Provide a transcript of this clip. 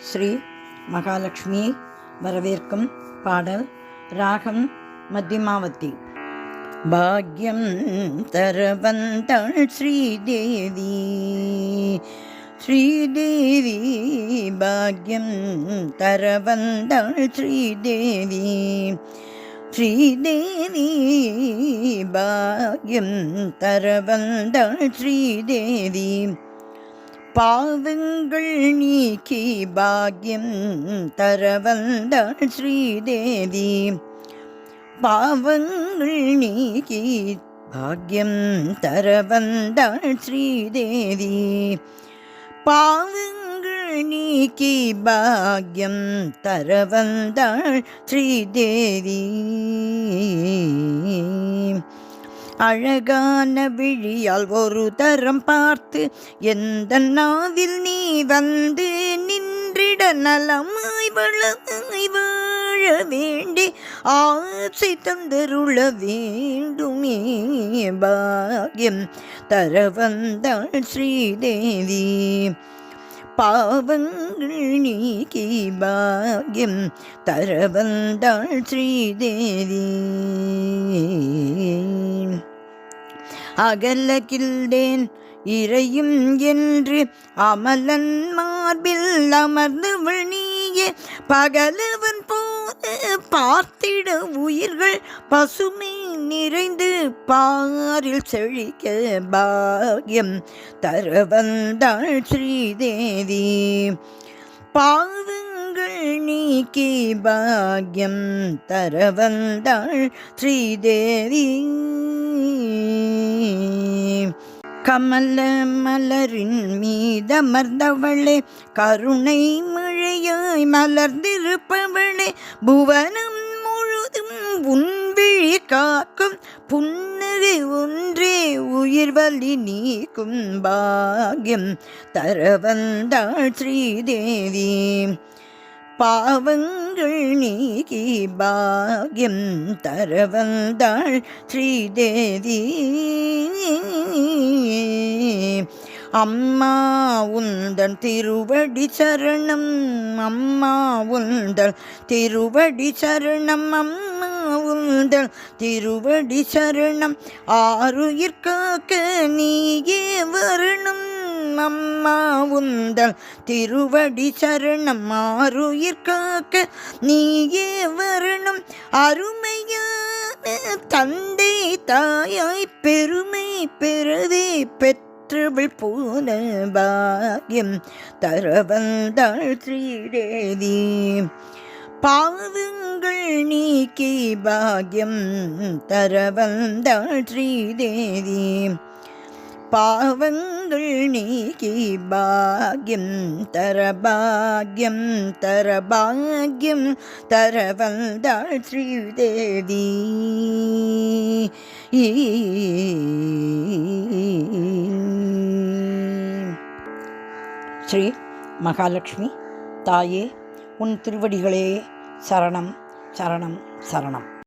ஸ்ரீ மகாலட்சுமியை வரவேற்கும் பாடல். ராகம் மத்தியமாவதி. பாக்யம் தரவந்தாள் ஸ்ரீதேவி, ஸ்ரீதேவி பாக்யம் தரவந்தாள் ஸ்ரீதேவி, ஸ்ரீதேவி பாக்யம் தரவந்தாள் ஸ்ரீதேவி. பாவங்கள் நீக்கி பாக்யம் தரவந்தாள் ஸ்ரீதேவி, பாவங்கள் நீக்கி பாக்யம் தரவந்தாள் ஸ்ரீதேவி, பாவங்கள் நீக்கி பாக்யம் தரவந்தாள் ஸ்ரீதேவி. அழகான விழியால் ஒரு தரம் பார்த்து எந்த நாவில் நீ வந்து நின்றிட நலமாய் வளமாய் வாழ வேண்டி ஆசை தந்தருள வேண்டுமே. பாக்யம் தரவந்தாள் ஸ்ரீதேவி, பாவங்கள் நீக்கி பாக்யம் தரவந்தாள் ஸ்ரீதேவி. அகலகில்லேன் இறையும் என்று அமலன் மார்பில் அமர்ந்தவள் நீயே, பகலவன் போது பார்த்திட உயிர்கள் பசுமை நிறைந்து பாரில் செழிக்க பாக்யம் தரவந்தாள் ஸ்ரீதேவி, பாவங்கள் நீக்கி பாக்யம் தரவந்தாள் ஸ்ரீதேவி. கமல மலரின் மீதமர்ந்தவளே, கருணை மழையாய் மலர்ந்திருப்பவளே, புவனம் முழுதும் உன்விழி காக்கும் புன்னகை ஒன்றே உயிர் வலி நீக்கும் பாக்யம் தரவந்தாள் ஸ்ரீதேவி, பாவங்கள் நீக்கி பாக்யம் தரவந்தாள் ஸ்ரீதேவி. அம்மா உந்தன் திருவடி சரணம், அம்மா உந்தன் திருவடி சரணம், அம்மா உந்தன் திருவடி சரணம், ஆருயிர் காக்க நீயே வரணும், அம்மா உந்தன் திருவடி சரணம், ஆருயிர் காக்க நீயே வரணும். அருமையான தந்தை தாயாய் பெருமை பெறவே பெற்றவள் போன பாக்யம் தரவந்தாள் ஸ்ரீதேவி, பாவங்கள் நீக்கி பாக்யம் தரவந்தாள் ஸ்ரீதேவி, பாவங்கள் நீக்கி பாக்யம் தரபாக்யம் தரபாக்யம் தரவந்தாள் ஸ்ரீதேவி. ஸ்ரீ மகாலட்சுமி தாயே, உன் திருவடிகளே சரணம் சரணம் சரணம்.